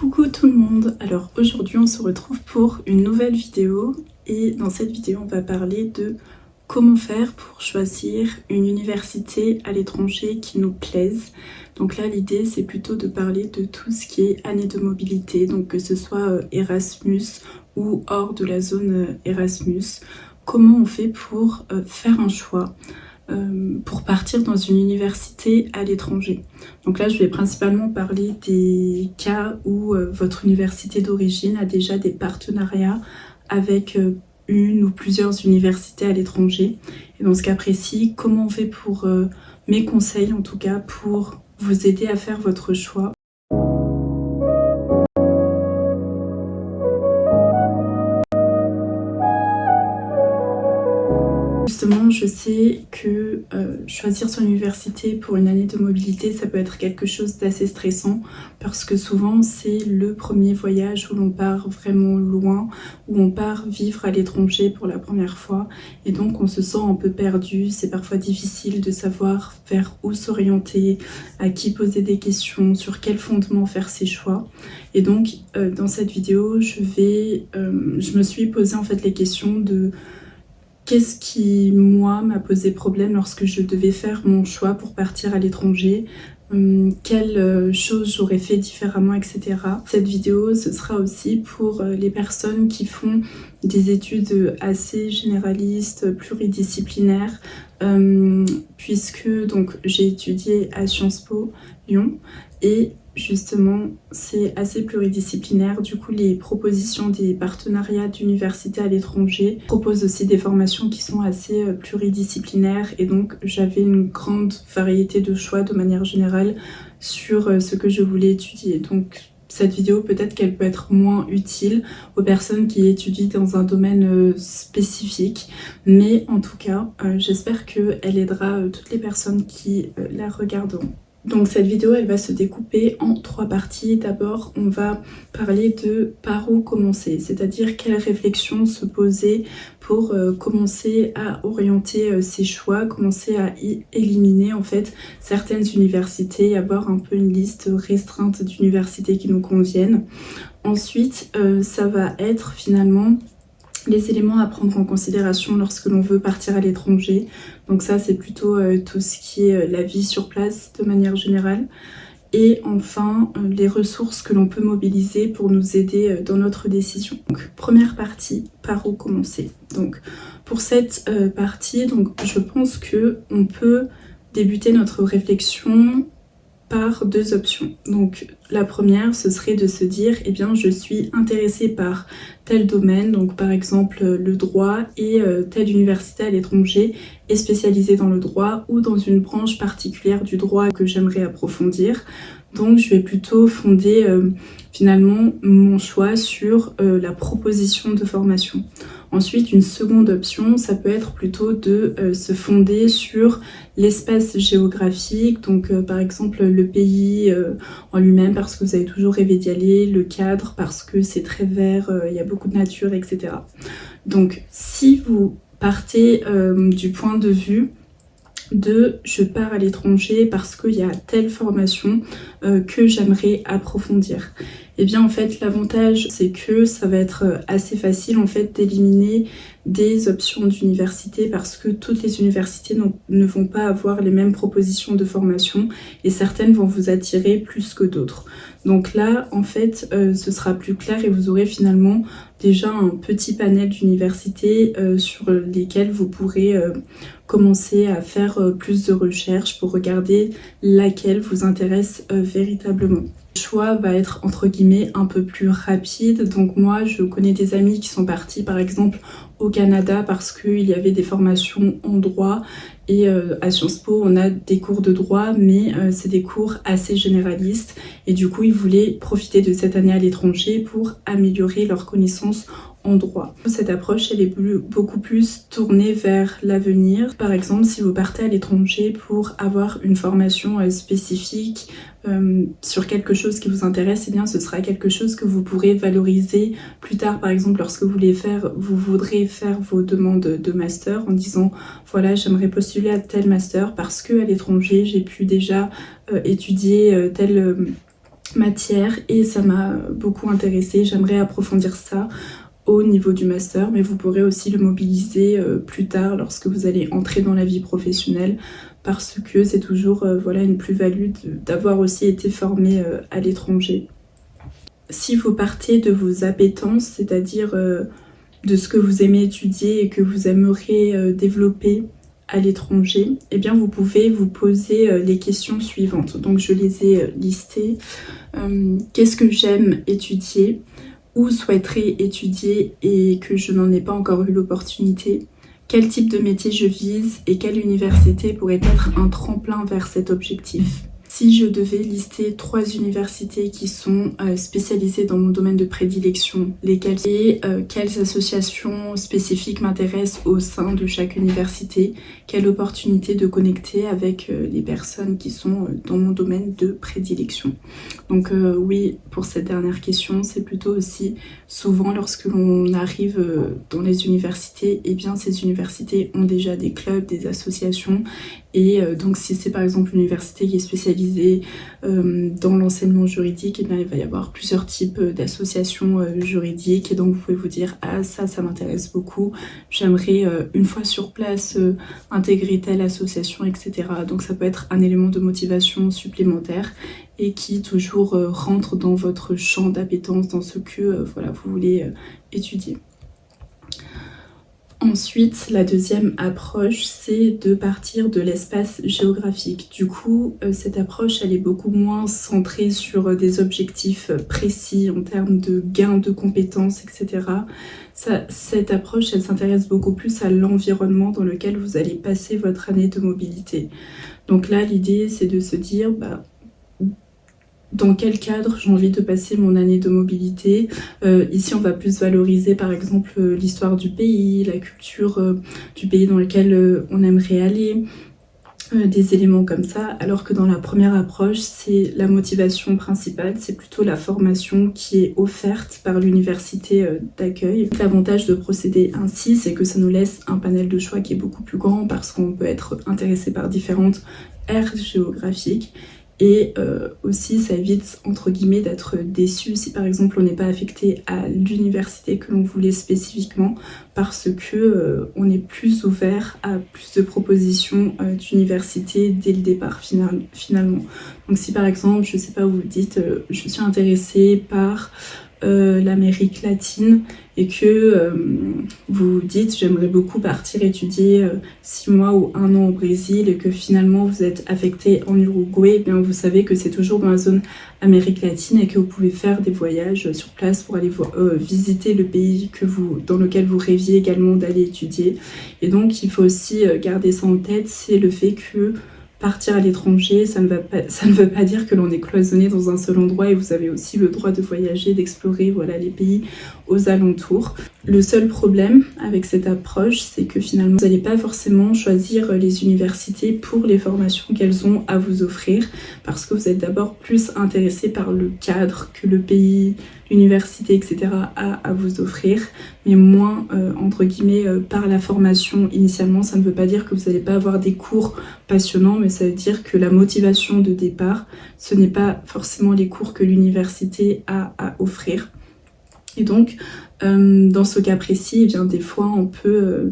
Coucou tout le monde, alors aujourd'hui on se retrouve pour une nouvelle vidéo et dans cette vidéo on va parler de comment faire pour choisir une université à l'étranger qui nous plaise. Donc là l'idée c'est plutôt de parler de tout ce qui est année de mobilité, donc que ce soit Erasmus ou hors de la zone Erasmus. Comment on fait pour faire un choix pour partir dans une université à l'étranger. Donc là je vais principalement parler des cas où votre université d'origine a déjà des partenariats avec une ou plusieurs universités à l'étranger. Et dans ce cas précis, comment on fait pour mes conseils en tout cas pour vous aider à faire votre choix. Justement, je sais que choisir son université pour une année de mobilité, ça peut être quelque chose d'assez stressant parce que souvent c'est le premier voyage où l'on part vraiment loin, où on part vivre à l'étranger pour la première fois et donc on se sent un peu perdu. C'est parfois difficile de savoir vers où s'orienter, à qui poser des questions, sur quel fondement faire ses choix. Et donc dans cette vidéo, je me suis posé en fait les questions de qu'est-ce qui, moi, m'a posé problème lorsque je devais faire mon choix pour partir à l'étranger, quelles choses j'aurais fait différemment, etc. Cette vidéo, ce sera aussi pour les personnes qui font des études assez généralistes, pluridisciplinaires, puisque donc j'ai étudié à Sciences Po Lyon et justement c'est assez pluridisciplinaire. Du coup les propositions des partenariats d'universités à l'étranger proposent aussi des formations qui sont assez pluridisciplinaires et donc j'avais une grande variété de choix de manière générale sur ce que je voulais étudier. Donc cette vidéo peut-être qu'elle peut être moins utile aux personnes qui étudient dans un domaine spécifique, mais en tout cas j'espère qu'elle aidera toutes les personnes qui la regarderont. Donc cette vidéo elle va se découper en 3 parties. D'abord on va parler de par où commencer, c'est-à-dire quelles réflexions se poser pour commencer à orienter ses choix, commencer à éliminer en fait certaines universités, avoir un peu une liste restreinte d'universités qui nous conviennent. Ensuite ça va être finalement les éléments à prendre en considération lorsque l'on veut partir à l'étranger. Donc ça c'est plutôt tout ce qui est la vie sur place de manière générale. Et enfin les ressources que l'on peut mobiliser pour nous aider dans notre décision. Donc première partie, par où commencer. Donc pour cette partie, donc, je pense qu'on peut débuter notre réflexion par 2 options. Donc la première ce serait de se dire eh bien je suis intéressée par tel domaine, donc par exemple le droit et telle université à l'étranger est spécialisée dans le droit ou dans une branche particulière du droit que j'aimerais approfondir. Donc je vais plutôt fonder finalement mon choix sur la proposition de formation. Ensuite, une seconde option, ça peut être plutôt de se fonder sur l'espace géographique, donc par exemple le pays en lui-même parce que vous avez toujours rêvé d'y aller, le cadre parce que c'est très vert, il y a beaucoup de nature, etc. Donc si vous partez du point de vue de je pars à l'étranger parce qu'il y a telle formation que j'aimerais approfondir. Et bien en fait l'avantage c'est que ça va être assez facile en fait d'éliminer des options d'université parce que toutes les universités ne vont pas avoir les mêmes propositions de formation et certaines vont vous attirer plus que d'autres. Donc là en fait ce sera plus clair et vous aurez finalement déjà un petit panel d'universités sur lesquelles vous pourrez commencer à faire plus de recherches pour regarder laquelle vous intéresse véritablement. Le choix va être entre guillemets un peu plus rapide. Donc moi je connais des amis qui sont partis par exemple au Canada parce qu'il y avait des formations en droit et à Sciences Po on a des cours de droit mais c'est des cours assez généralistes et du coup ils voulaient profiter de cette année à l'étranger pour améliorer leurs connaissances en droit. Cette approche elle est beaucoup plus tournée vers l'avenir. Par exemple si vous partez à l'étranger pour avoir une formation spécifique sur quelque chose qui vous intéresse, eh bien ce sera quelque chose que vous pourrez valoriser plus tard. Par exemple lorsque vous voudrez faire vos demandes de master en disant voilà j'aimerais postuler à tel master parce que à l'étranger j'ai pu déjà étudier matière et ça m'a beaucoup intéressée. J'aimerais approfondir ça au niveau du master, mais vous pourrez aussi le mobiliser plus tard lorsque vous allez entrer dans la vie professionnelle, parce que c'est toujours voilà, une plus-value d'avoir aussi été formé à l'étranger. Si vous partez de vos appétences, c'est-à-dire de ce que vous aimez étudier et que vous aimeriez développer à l'étranger, eh bien vous pouvez vous poser les questions suivantes. Donc je les ai listées. Qu'est-ce que j'aime étudier? Où souhaiterais étudier et que je n'en ai pas encore eu l'opportunité? Quel type de métier je vise et quelle université pourrait être un tremplin vers cet objectif? Si je devais lister 3 universités qui sont spécialisées dans mon domaine de prédilection, lesquelles et quelles associations spécifiques m'intéressent au sein de chaque université, quelle opportunité de connecter avec les personnes qui sont dans mon domaine de prédilection. Donc oui, pour cette dernière question, c'est plutôt aussi souvent lorsque l'on arrive dans les universités, eh bien ces universités ont déjà des clubs, des associations. Et donc si c'est par exemple une université qui est spécialisée dans l'enseignement juridique, eh bien, il va y avoir plusieurs types d'associations juridiques et donc vous pouvez vous dire ah ça m'intéresse beaucoup, j'aimerais une fois sur place intégrer telle association, etc. Donc ça peut être un élément de motivation supplémentaire et qui toujours rentre dans votre champ d'appétence, dans ce que voilà, vous voulez étudier. Ensuite, la deuxième approche, c'est de partir de l'espace géographique. Du coup, cette approche, elle est beaucoup moins centrée sur des objectifs précis en termes de gains de compétences, etc. Cette approche, elle s'intéresse beaucoup plus à l'environnement dans lequel vous allez passer votre année de mobilité. Donc là, l'idée, c'est de se dire, dans quel cadre j'ai envie de passer mon année de mobilité. Ici, on va plus valoriser par exemple l'histoire du pays, la culture du pays dans lequel on aimerait aller, des éléments comme ça, alors que dans la première approche, c'est la motivation principale, c'est plutôt la formation qui est offerte par l'université d'accueil. L'avantage de procéder ainsi, c'est que ça nous laisse un panel de choix qui est beaucoup plus grand parce qu'on peut être intéressé par différentes aires géographiques. Et aussi, ça évite, entre guillemets, d'être déçu si par exemple on n'est pas affecté à l'université que l'on voulait spécifiquement, parce que on est plus ouvert à plus de propositions d'université dès le départ finalement. Donc si par exemple, je sais pas, vous dites je suis intéressée par l'Amérique latine et que vous dites j'aimerais beaucoup partir étudier 6 mois ou 1 an au Brésil et que finalement vous êtes affecté en Uruguay, eh bien vous savez que c'est toujours dans la zone Amérique latine et que vous pouvez faire des voyages sur place pour aller visiter le pays dans lequel vous rêviez également d'aller étudier. Et donc il faut aussi garder ça en tête, c'est le fait que partir à l'étranger, ça ne veut pas dire que l'on est cloisonné dans un seul endroit et vous avez aussi le droit de voyager, d'explorer voilà, les pays aux alentours. Le seul problème avec cette approche, c'est que finalement, vous n'allez pas forcément choisir les universités pour les formations qu'elles ont à vous offrir parce que vous êtes d'abord plus intéressé par le cadre que le pays, l'université, etc. a à vous offrir, mais moins, entre guillemets, par la formation initialement. Ça ne veut pas dire que vous n'allez pas avoir des cours passionnants, mais ça veut dire que la motivation de départ, ce n'est pas forcément les cours que l'université a à offrir. Et donc, dans ce cas précis, eh bien, des fois, on peut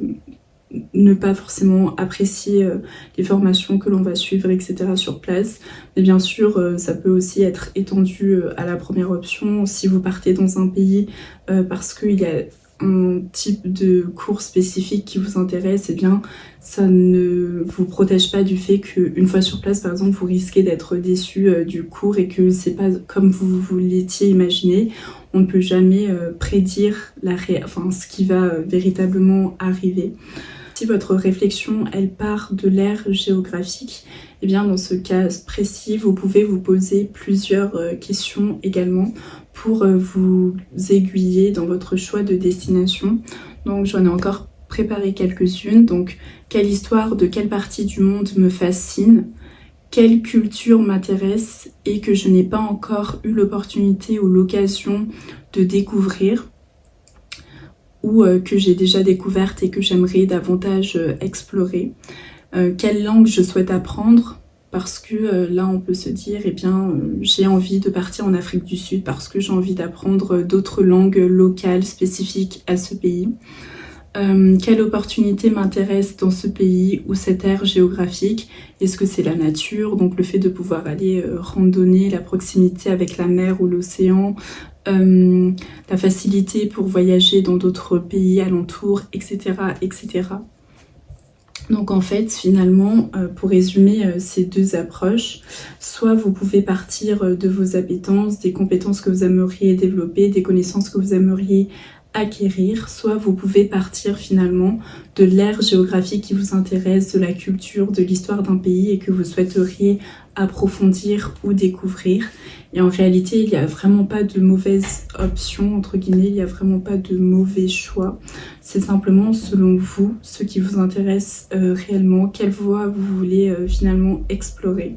ne pas forcément apprécier les formations que l'on va suivre, etc. sur place. Mais bien sûr, ça peut aussi être étendu à la première option. Si vous partez dans un pays parce qu'il y a un type de cours spécifique qui vous intéresse, eh bien, ça ne vous protège pas du fait qu'une fois sur place, par exemple, vous risquez d'être déçu du cours et que c'est pas comme vous l'étiez imaginé. On ne peut jamais prédire ce qui va véritablement arriver. Si votre réflexion, elle part de l'ère géographique, eh bien dans ce cas précis, vous pouvez vous poser plusieurs questions également pour vous aiguiller dans votre choix de destination. Donc j'en ai encore préparé quelques-unes. Donc quelle histoire de quelle partie du monde me fascine ? Quelle culture m'intéresse et que je n'ai pas encore eu l'opportunité ou l'occasion de découvrir, ou que j'ai déjà découverte et que j'aimerais davantage explorer. Quelle langue je souhaite apprendre, parce que là on peut se dire eh bien j'ai envie de partir en Afrique du Sud parce que j'ai envie d'apprendre d'autres langues locales spécifiques à ce pays. Quelle opportunité m'intéresse dans ce pays ou cette aire géographique? Est-ce que c'est la nature, donc le fait de pouvoir aller randonner, la proximité avec la mer ou l'océan, la facilité pour voyager dans d'autres pays alentours, etc., etc. Donc en fait, finalement, pour résumer ces deux approches, soit vous pouvez partir de vos appétences, des compétences que vous aimeriez développer, des connaissances que vous aimeriez acquérir, soit vous pouvez partir finalement de l'aire géographique qui vous intéresse, de la culture, de l'histoire d'un pays et que vous souhaiteriez approfondir ou découvrir. Et en réalité, il n'y a vraiment pas de mauvaise option, entre guillemets, il n'y a vraiment pas de mauvais choix. C'est simplement selon vous, ce qui vous intéresse réellement, quelle voie vous voulez finalement explorer.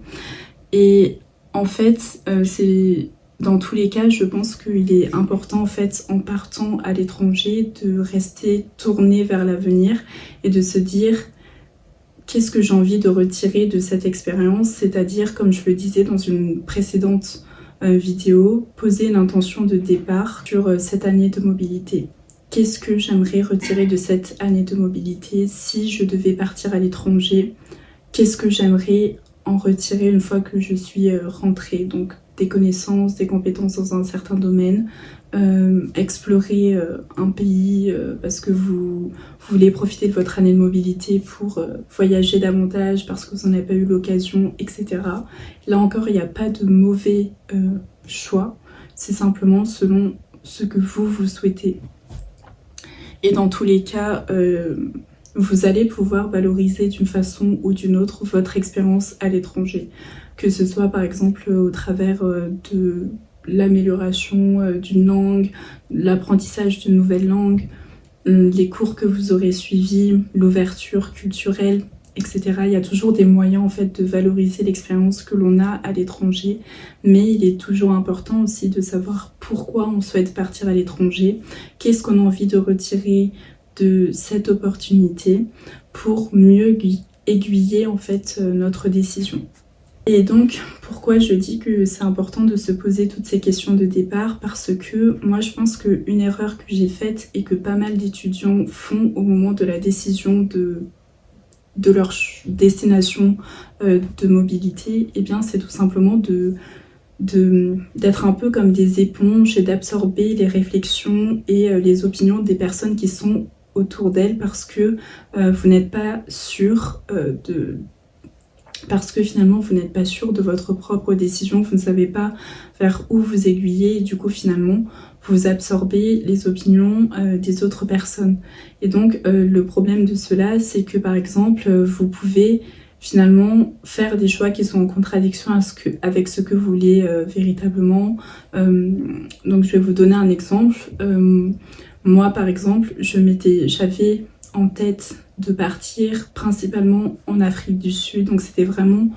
Et en fait, c'est... Dans tous les cas, je pense qu'il est important en fait, en partant à l'étranger, de rester tourné vers l'avenir et de se dire qu'est-ce que j'ai envie de retirer de cette expérience, c'est-à-dire, comme je le disais dans une précédente vidéo, poser une intention de départ sur cette année de mobilité. Qu'est-ce que j'aimerais retirer de cette année de mobilité si je devais partir à l'étranger? Qu'est-ce que j'aimerais en retirer une fois que je suis rentrée? Donc, des connaissances, des compétences dans un certain domaine, explorer un pays parce que vous voulez profiter de votre année de mobilité pour voyager davantage parce que vous n'en avez pas eu l'occasion, etc. Là encore, il n'y a pas de mauvais choix, c'est simplement selon ce que vous souhaitez. Et dans tous les cas, vous allez pouvoir valoriser d'une façon ou d'une autre votre expérience à l'étranger. Que ce soit par exemple au travers de l'amélioration d'une langue, l'apprentissage de nouvelles langues, les cours que vous aurez suivis, l'ouverture culturelle, etc. Il y a toujours des moyens en fait de valoriser l'expérience que l'on a à l'étranger, mais il est toujours important aussi de savoir pourquoi on souhaite partir à l'étranger, qu'est-ce qu'on a envie de retirer de cette opportunité pour mieux aiguiller en fait notre décision. Et donc, pourquoi je dis que c'est important de se poser toutes ces questions de départ? Parce que moi, je pense qu'une erreur que j'ai faite et que pas mal d'étudiants font au moment de la décision de leur destination de mobilité, eh bien, c'est tout simplement d'être un peu comme des éponges et d'absorber les réflexions et les opinions des personnes qui sont autour d'elles parce que vous n'êtes pas sûr parce que finalement vous n'êtes pas sûr de votre propre décision, vous ne savez pas vers où vous aiguiller et du coup finalement vous absorbez les opinions des autres personnes. Et donc le problème de cela, c'est que par exemple vous pouvez finalement faire des choix qui sont en contradiction avec ce que vous voulez véritablement. Donc je vais vous donner un exemple. Moi par exemple, j'avais en tête de partir principalement en Afrique du Sud, donc c'était vraiment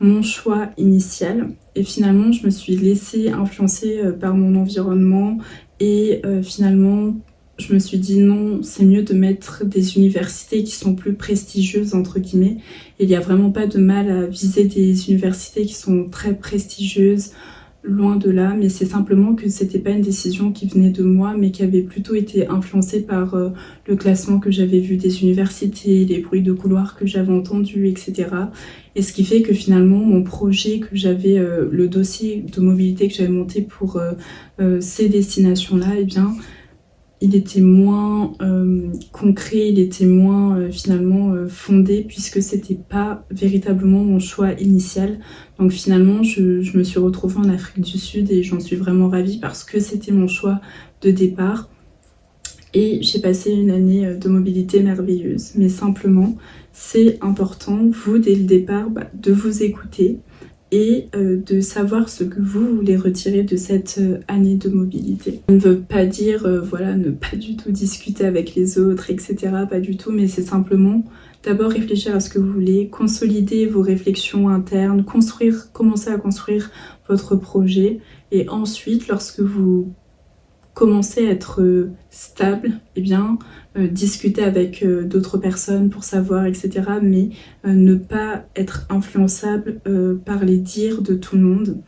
mon choix initial et finalement je me suis laissée influencer par mon environnement et finalement je me suis dit non, c'est mieux de mettre des universités qui sont plus prestigieuses entre guillemets. Il n'y a vraiment pas de mal à viser des universités qui sont très prestigieuses, loin de là, mais c'est simplement que c'était pas une décision qui venait de moi, mais qui avait plutôt été influencée par le classement que j'avais vu des universités, les bruits de couloir que j'avais entendus, etc. Et ce qui fait que finalement, mon projet que j'avais, le dossier de mobilité que j'avais monté pour ces destinations-là, eh bien, il était moins concret, il était moins finalement fondé puisque c'était pas véritablement mon choix initial. Donc finalement je me suis retrouvée en Afrique du Sud et j'en suis vraiment ravie parce que c'était mon choix de départ. Et j'ai passé une année de mobilité merveilleuse. Mais simplement, c'est important, vous, dès le départ, de vous écouter et de savoir ce que vous voulez retirer de cette année de mobilité. Ça ne veut pas dire, voilà, ne pas du tout discuter avec les autres, etc. Pas du tout, mais c'est simplement d'abord réfléchir à ce que vous voulez, consolider vos réflexions internes, commencer à construire votre projet et ensuite, lorsque vous commencer à être stable, eh bien discuter avec d'autres personnes pour savoir, etc. Mais ne pas être influençable par les dires de tout le monde.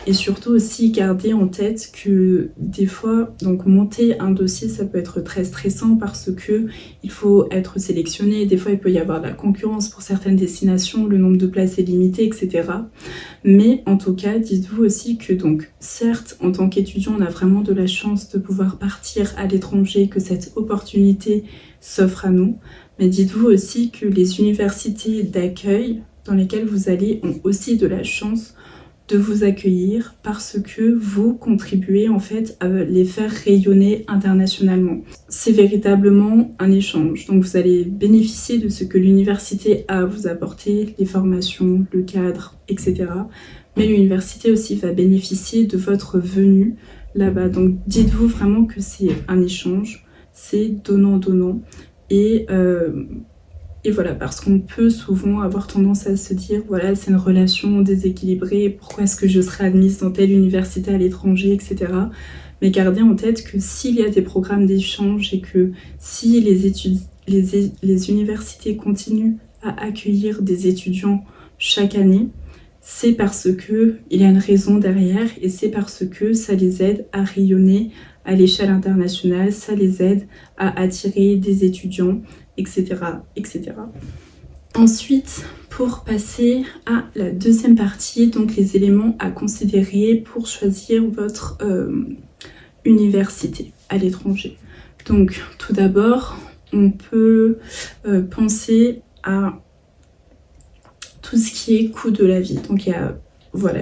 Et surtout aussi garder en tête que des fois, donc monter un dossier, ça peut être très stressant parce que il faut être sélectionné. Des fois, il peut y avoir de la concurrence pour certaines destinations, le nombre de places est limité, etc. Mais en tout cas, dites-vous aussi que donc, certes, en tant qu'étudiant, on a vraiment de la chance de pouvoir partir à l'étranger, que cette opportunité s'offre à nous. Mais dites-vous aussi que les universités d'accueil dans lesquelles vous allez ont aussi de la chance de vous accueillir parce que vous contribuez en fait à les faire rayonner internationalement. C'est véritablement un échange. Donc vous allez bénéficier de ce que l'université a à vous apporter, les formations, le cadre, etc. Mais l'université aussi va bénéficier de votre venue là-bas. Donc dites-vous vraiment que c'est un échange, c'est donnant-donnant. Et voilà, parce qu'on peut souvent avoir tendance à se dire, voilà, c'est une relation déséquilibrée, pourquoi est-ce que je serais admise dans telle université à l'étranger, etc. Mais gardez en tête que s'il y a des programmes d'échange et que si les universités continuent à accueillir des étudiants chaque année, c'est parce qu'il y a une raison derrière et c'est parce que ça les aide à rayonner à l'échelle internationale, ça les aide à attirer des étudiants, etc., etc. Ensuite, pour passer à la deuxième partie, donc les éléments à considérer pour choisir votre université à l'étranger. Donc tout d'abord, on peut penser à tout ce qui est coût de la vie. Donc il y a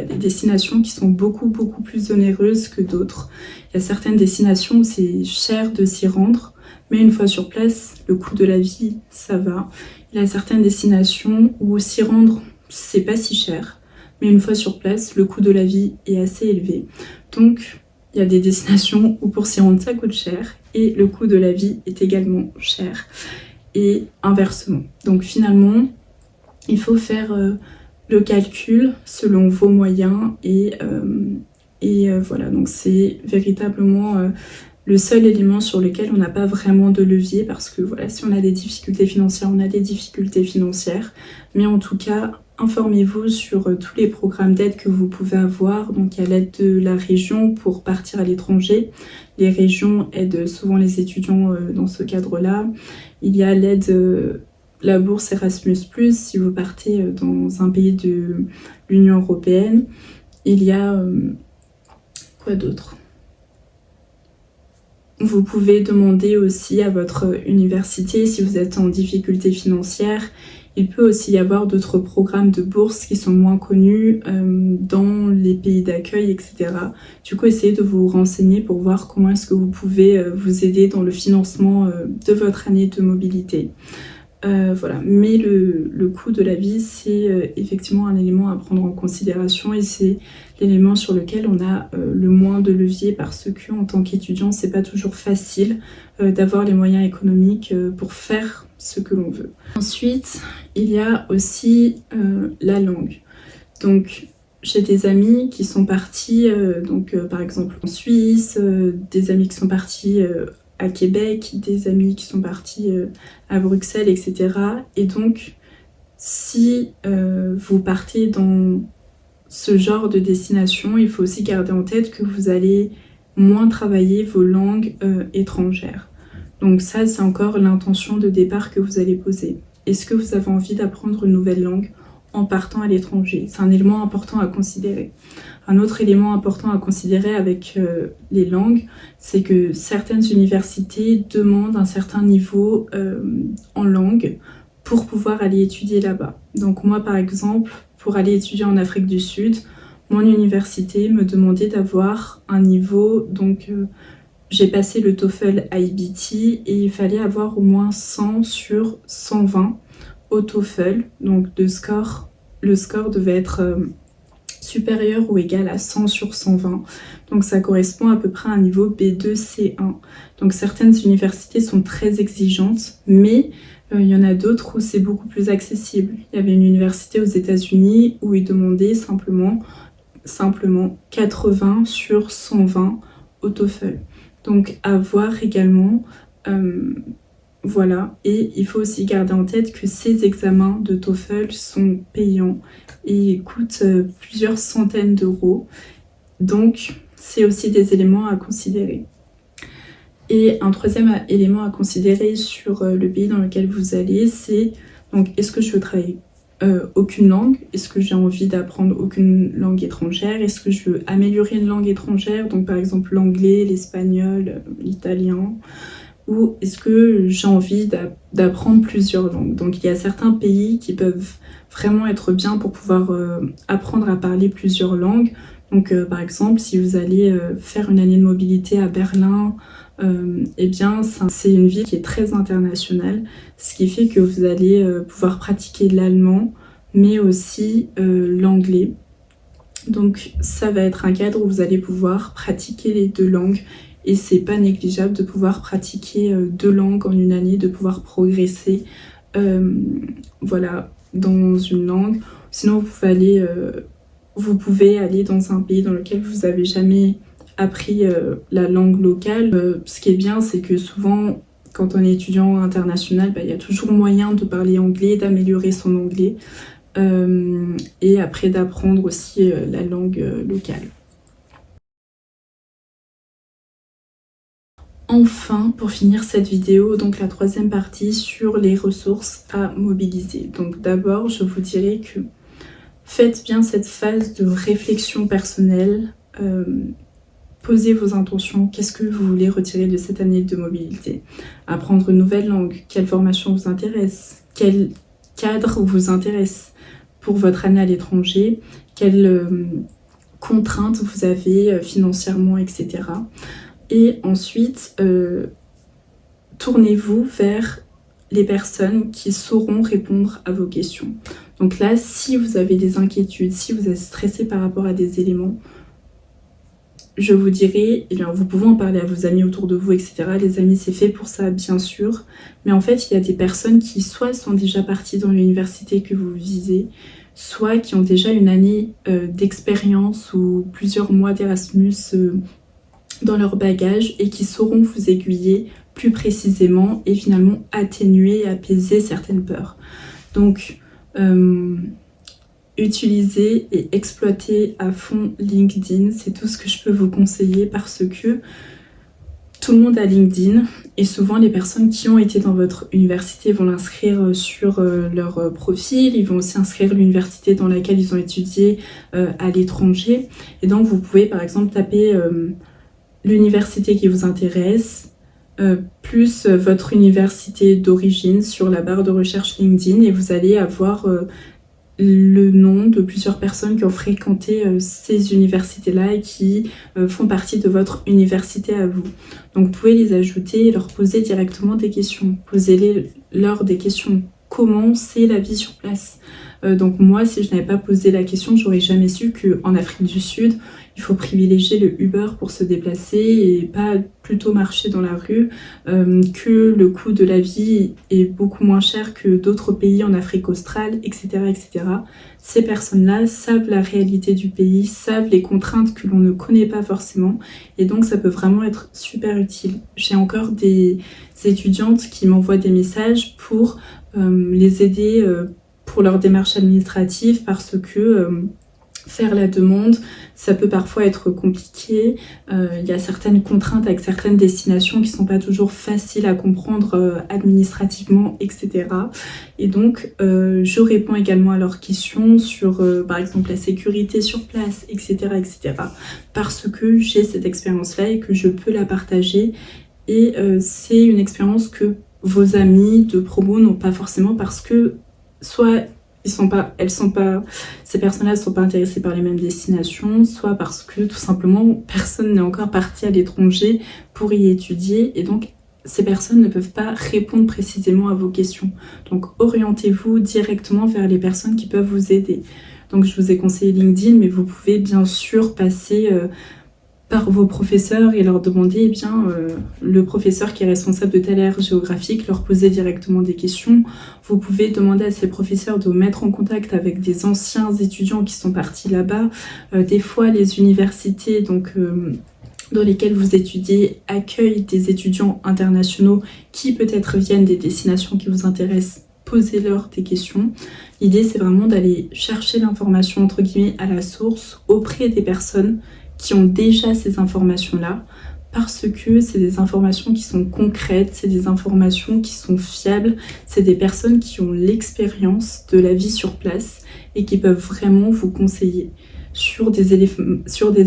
des destinations qui sont beaucoup plus onéreuses que d'autres. Il y a certaines destinations où c'est cher de s'y rendre, mais une fois sur place, le coût de la vie, ça va. Il y a certaines destinations où s'y rendre, c'est pas si cher, mais une fois sur place, le coût de la vie est assez élevé. Donc il y a des destinations où pour s'y rendre, ça coûte cher, et le coût de la vie est également cher. Et inversement. Donc finalement, il faut faire le calcul selon vos moyens et voilà, donc c'est véritablement le seul élément sur lequel on n'a pas vraiment de levier parce que voilà, si on a des difficultés financières, on a des difficultés financières, mais en tout cas, informez-vous sur tous les programmes d'aide que vous pouvez avoir. Donc il y a l'aide de la région pour partir à l'étranger. Les régions aident souvent les étudiants dans ce cadre-là. Il y a l'aide la bourse Erasmus+, si vous partez dans un pays de l'Union européenne. Il y a quoi d'autre ? Vous pouvez demander aussi à votre université si vous êtes en difficulté financière. Il peut aussi y avoir d'autres programmes de bourse qui sont moins connus dans les pays d'accueil, etc. Du coup, essayez de vous renseigner pour voir comment est-ce que vous pouvez vous aider dans le financement de votre année de mobilité. Voilà, mais le coût de la vie, c'est effectivement un élément à prendre en considération et c'est l'élément sur lequel on a le moins de levier parce que en tant qu'étudiant, c'est pas toujours facile d'avoir les moyens économiques pour faire ce que l'on veut. Ensuite, il y a aussi la langue. Donc, j'ai des amis qui sont partis, par exemple en Suisse, des amis qui sont partis à Québec, des amis qui sont partis à Bruxelles, etc. Et donc, si vous partez dans ce genre de destination, il faut aussi garder en tête que vous allez moins travailler vos langues étrangères. Donc ça, c'est encore l'intention de départ que vous allez poser. Est-ce que vous avez envie d'apprendre une nouvelle langue en partant à l'étranger? C'est un élément important à considérer. Un autre élément important à considérer avec les langues, c'est que certaines universités demandent un certain niveau en langue pour pouvoir aller étudier là-bas. Donc moi, par exemple, pour aller étudier en Afrique du Sud, mon université me demandait d'avoir un niveau, donc j'ai passé le TOEFL IBT et il fallait avoir au moins 100 sur 120 au TOEFL, donc le score devait être supérieur ou égal à 100 sur 120. Donc ça correspond à peu près à un niveau B2-C1. Donc certaines universités sont très exigeantes, mais il y en a d'autres où c'est beaucoup plus accessible. Il y avait une université aux États-Unis où ils demandaient simplement 80 sur 120 au TOEFL. Donc à voir également. Voilà, et il faut aussi garder en tête que ces examens de TOEFL sont payants et coûtent plusieurs centaines d'euros. Donc c'est aussi des éléments à considérer. Et un troisième élément à considérer sur le pays dans lequel vous allez, c'est donc est-ce que je veux travailler aucune langue? Est-ce que j'ai envie d'apprendre aucune langue étrangère? Est-ce que je veux améliorer une langue étrangère? Donc par exemple l'anglais, l'espagnol, l'italien. Ou est-ce que j'ai envie d'apprendre plusieurs langues? Donc il y a certains pays qui peuvent vraiment être bien pour pouvoir apprendre à parler plusieurs langues. Donc par exemple, si vous allez faire une année de mobilité à Berlin, eh bien c'est une ville qui est très internationale, ce qui fait que vous allez pouvoir pratiquer l'allemand, mais aussi l'anglais. Donc ça va être un cadre où vous allez pouvoir pratiquer les deux langues. Et c'est pas négligeable de pouvoir pratiquer deux langues en une année, de pouvoir progresser voilà, dans une langue. Sinon, vous pouvez aller dans un pays dans lequel vous n'avez jamais appris la langue locale. Ce qui est bien, c'est que souvent, quand on est étudiant international, il y a toujours moyen de parler anglais, d'améliorer son anglais et après d'apprendre aussi la langue locale. Enfin, pour finir cette vidéo, donc la troisième partie sur les ressources à mobiliser. Donc d'abord, je vous dirais que faites bien cette phase de réflexion personnelle. Posez vos intentions. Qu'est-ce que vous voulez retirer de cette année de mobilité? Apprendre une nouvelle langue. Quelle formation vous intéresse? Quel cadre vous intéresse pour votre année à l'étranger? Quelles contraintes vous avez financièrement, etc. Et ensuite, tournez-vous vers les personnes qui sauront répondre à vos questions. Donc là, si vous avez des inquiétudes, si vous êtes stressé par rapport à des éléments, je vous dirais, eh bien, vous pouvez en parler à vos amis autour de vous, etc. Les amis, c'est fait pour ça, bien sûr. Mais en fait, il y a des personnes qui soit sont déjà parties dans l'université que vous visez, soit qui ont déjà une année d'expérience ou plusieurs mois d'Erasmus dans leur bagage et qui sauront vous aiguiller plus précisément et finalement atténuer et apaiser certaines peurs. Donc, utilisez et exploitez à fond LinkedIn, c'est tout ce que je peux vous conseiller parce que tout le monde a LinkedIn et souvent les personnes qui ont été dans votre université vont l'inscrire sur leur profil, ils vont aussi inscrire l'université dans laquelle ils ont étudié à l'étranger et donc vous pouvez par exemple taper l'université qui vous intéresse, plus votre université d'origine sur la barre de recherche LinkedIn et vous allez avoir le nom de plusieurs personnes qui ont fréquenté ces universités-là et qui font partie de votre université à vous. Donc vous pouvez les ajouter et leur poser directement des questions. Posez-leur des questions. Comment c'est la vie sur place? Donc moi, si je n'avais pas posé la question, j'aurais jamais su qu'en Afrique du Sud, il faut privilégier le Uber pour se déplacer et pas plutôt marcher dans la rue, que le coût de la vie est beaucoup moins cher que d'autres pays en Afrique australe, etc. etc. Ces personnes-là savent la réalité du pays, savent les contraintes que l'on ne connaît pas forcément et donc ça peut vraiment être super utile. J'ai encore des étudiantes qui m'envoient des messages pour les aider pour leur démarche administrative parce que faire la demande, ça peut parfois être compliqué. Il y a certaines contraintes avec certaines destinations qui ne sont pas toujours faciles à comprendre administrativement, etc. Et donc, je réponds également à leurs questions sur, par exemple, la sécurité sur place, etc., etc. Parce que j'ai cette expérience-là et que je peux la partager. Et c'est une expérience que vos amis de promo n'ont pas forcément parce que soit ces personnes-là ne sont pas intéressées par les mêmes destinations, soit parce que tout simplement personne n'est encore parti à l'étranger pour y étudier et donc ces personnes ne peuvent pas répondre précisément à vos questions. Donc orientez-vous directement vers les personnes qui peuvent vous aider. Donc je vous ai conseillé LinkedIn, mais vous pouvez bien sûr passer par vos professeurs et leur demander le professeur qui est responsable de telle aire géographique, leur poser directement des questions. Vous pouvez demander à ces professeurs de vous mettre en contact avec des anciens étudiants qui sont partis là-bas. Des fois, les universités dans lesquels vous étudiez accueillent des étudiants internationaux qui peut-être viennent des destinations qui vous intéressent, posez-leur des questions. L'idée, c'est vraiment d'aller chercher l'information entre guillemets à la source auprès des personnes qui ont déjà ces informations-là, parce que c'est des informations qui sont concrètes, c'est des informations qui sont fiables, c'est des personnes qui ont l'expérience de la vie sur place et qui peuvent vraiment vous conseiller sur des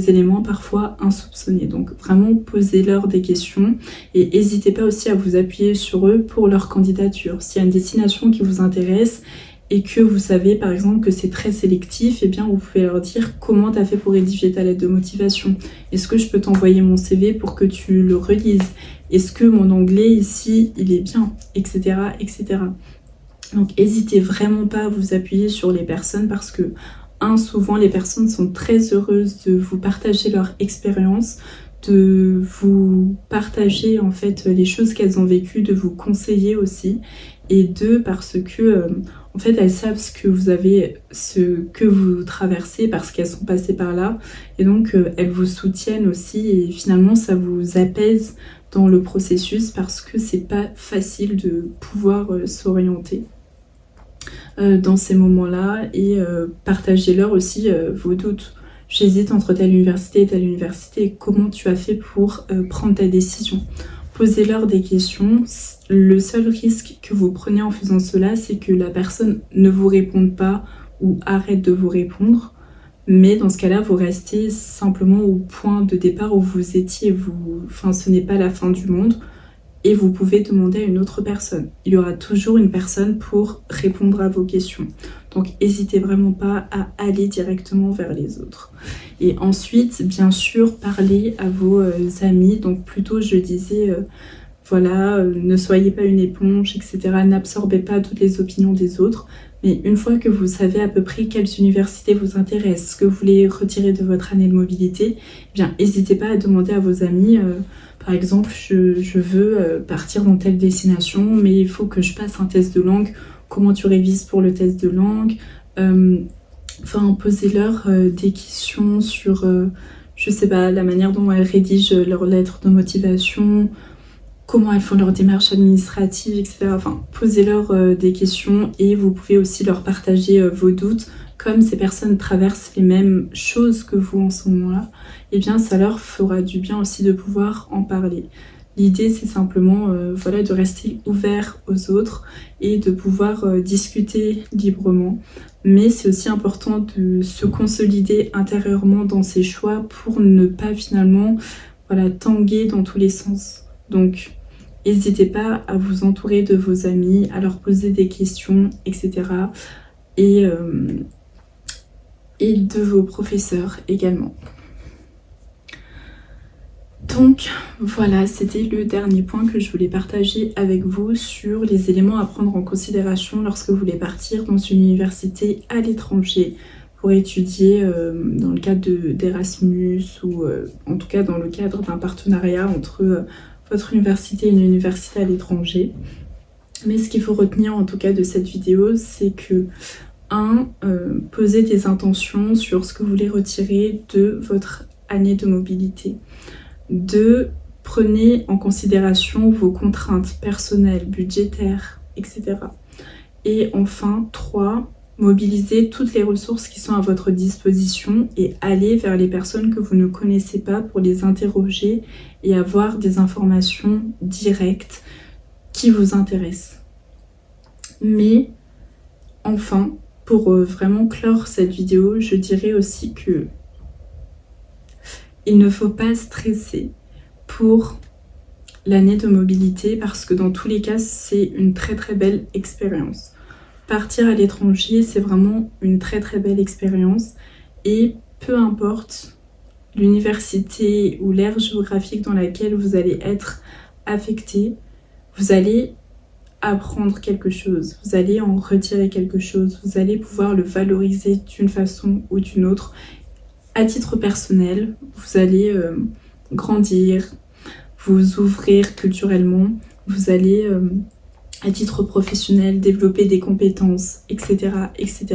éléments parfois insoupçonnés. Donc vraiment posez-leur des questions et n'hésitez pas aussi à vous appuyer sur eux pour leur candidature. S'il y a une destination qui vous intéresse et que vous savez par exemple que c'est très sélectif, eh bien vous pouvez leur dire comment tu as fait pour rédiger ta lettre de motivation. Est-ce que je peux t'envoyer mon CV pour que tu le relises? Est-ce que mon anglais ici il est bien, etc. etc. Donc n'hésitez vraiment pas à vous appuyer sur les personnes parce que souvent les personnes sont très heureuses de vous partager leur expérience, de vous partager en fait les choses qu'elles ont vécues, de vous conseiller aussi, et parce que en fait elles savent ce que vous traversez parce qu'elles sont passées par là, et donc elles vous soutiennent aussi, et finalement ça vous apaise dans le processus parce que c'est pas facile de pouvoir s'orienter dans ces moments-là, et partagez-leur aussi vos doutes. J'hésite entre telle université et telle université, comment tu as fait pour prendre ta décision? Posez-leur des questions. Le seul risque que vous prenez en faisant cela, c'est que la personne ne vous réponde pas ou arrête de vous répondre, mais dans ce cas-là, vous restez simplement au point de départ où vous étiez. Enfin, ce n'est pas la fin du monde. Et vous pouvez demander à une autre personne. Il y aura toujours une personne pour répondre à vos questions. Donc n'hésitez vraiment pas à aller directement vers les autres. Et ensuite, bien sûr, parlez à vos amis. Donc plutôt, je disais, voilà, ne soyez pas une éponge, etc. N'absorbez pas toutes les opinions des autres. Mais une fois que vous savez à peu près quelles universités vous intéressent, ce que vous voulez retirer de votre année de mobilité, eh bien n'hésitez pas à demander à vos amis, par exemple, je veux partir dans telle destination, mais il faut que je passe un test de langue. Comment tu révises pour le test de langue? Enfin, posez-leur des questions sur, je sais pas, la manière dont elles rédigent leurs lettres de motivation, comment elles font leurs démarches administratives, etc. Enfin, posez-leur des questions, et vous pouvez aussi leur partager vos doutes. Comme ces personnes traversent les mêmes choses que vous en ce moment-là, eh bien ça leur fera du bien aussi de pouvoir en parler. L'idée, c'est simplement voilà, de rester ouvert aux autres et de pouvoir discuter librement. Mais c'est aussi important de se consolider intérieurement dans ses choix pour ne pas finalement tanguer dans tous les sens. Donc n'hésitez pas à vous entourer de vos amis, à leur poser des questions, etc. Et de vos professeurs également. Donc voilà, c'était le dernier point que je voulais partager avec vous sur les éléments à prendre en considération lorsque vous voulez partir dans une université à l'étranger pour étudier dans le cadre d'Erasmus ou en tout cas dans le cadre d'un partenariat entre votre université et une université à l'étranger. Mais ce qu'il faut retenir en tout cas de cette vidéo, c'est que posez des intentions sur ce que vous voulez retirer de votre année de mobilité. 2, prenez en considération vos contraintes personnelles, budgétaires, etc. Et enfin, 3, mobilisez toutes les ressources qui sont à votre disposition et allez vers les personnes que vous ne connaissez pas pour les interroger et avoir des informations directes qui vous intéressent. Mais enfin, pour vraiment clore cette vidéo, je dirais aussi que il ne faut pas stresser pour l'année de mobilité parce que dans tous les cas, c'est une très très belle expérience. Partir à l'étranger, c'est vraiment une très très belle expérience, et peu importe l'université ou l'aire géographique dans laquelle vous allez être affecté, vous allez apprendre quelque chose, vous allez en retirer quelque chose, vous allez pouvoir le valoriser d'une façon ou d'une autre. À titre personnel, vous allez grandir, vous ouvrir culturellement, vous allez à titre professionnel développer des compétences, etc., etc.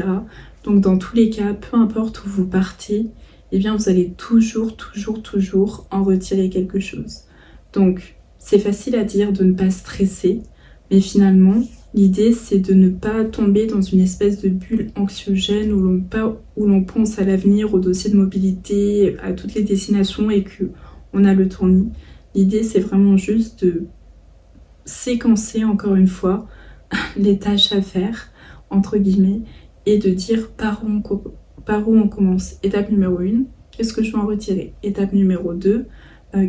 Donc dans tous les cas, peu importe où vous partez, eh bien vous allez toujours en retirer quelque chose. Donc c'est facile à dire de ne pas stresser, mais finalement l'idée c'est de ne pas tomber dans une espèce de bulle anxiogène où l'on pense à l'avenir, au dossier de mobilité, à toutes les destinations et qu'on a le tournis. L'idée c'est vraiment juste de séquencer encore une fois les tâches à faire, entre guillemets, et de dire par où on commence. Étape numéro 1, qu'est-ce que je veux en retirer? Étape numéro 2,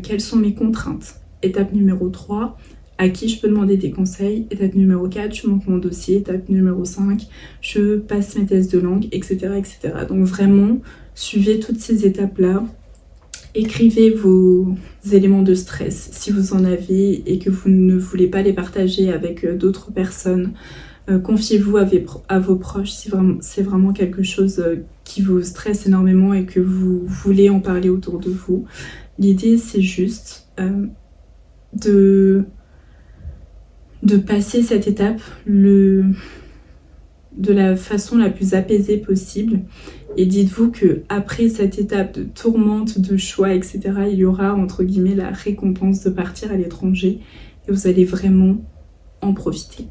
quelles sont mes contraintes? Étape numéro 3, à qui je peux demander des conseils? Étape numéro 4, je monte mon dossier. Étape numéro 5, je passe mes tests de langue, etc. etc. Donc vraiment, suivez toutes ces étapes-là. Écrivez vos éléments de stress si vous en avez et que vous ne voulez pas les partager avec d'autres personnes. Confiez-vous à vos proches si c'est vraiment quelque chose qui vous stresse énormément et que vous voulez en parler autour de vous. L'idée c'est juste de passer cette étape de la façon la plus apaisée possible. Et dites-vous que après cette étape de tourmente, de choix, etc., il y aura entre guillemets la récompense de partir à l'étranger et vous allez vraiment en profiter.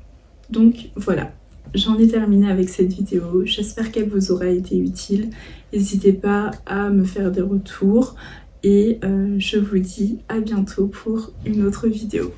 Donc voilà, j'en ai terminé avec cette vidéo. J'espère qu'elle vous aura été utile. N'hésitez pas à me faire des retours et je vous dis à bientôt pour une autre vidéo.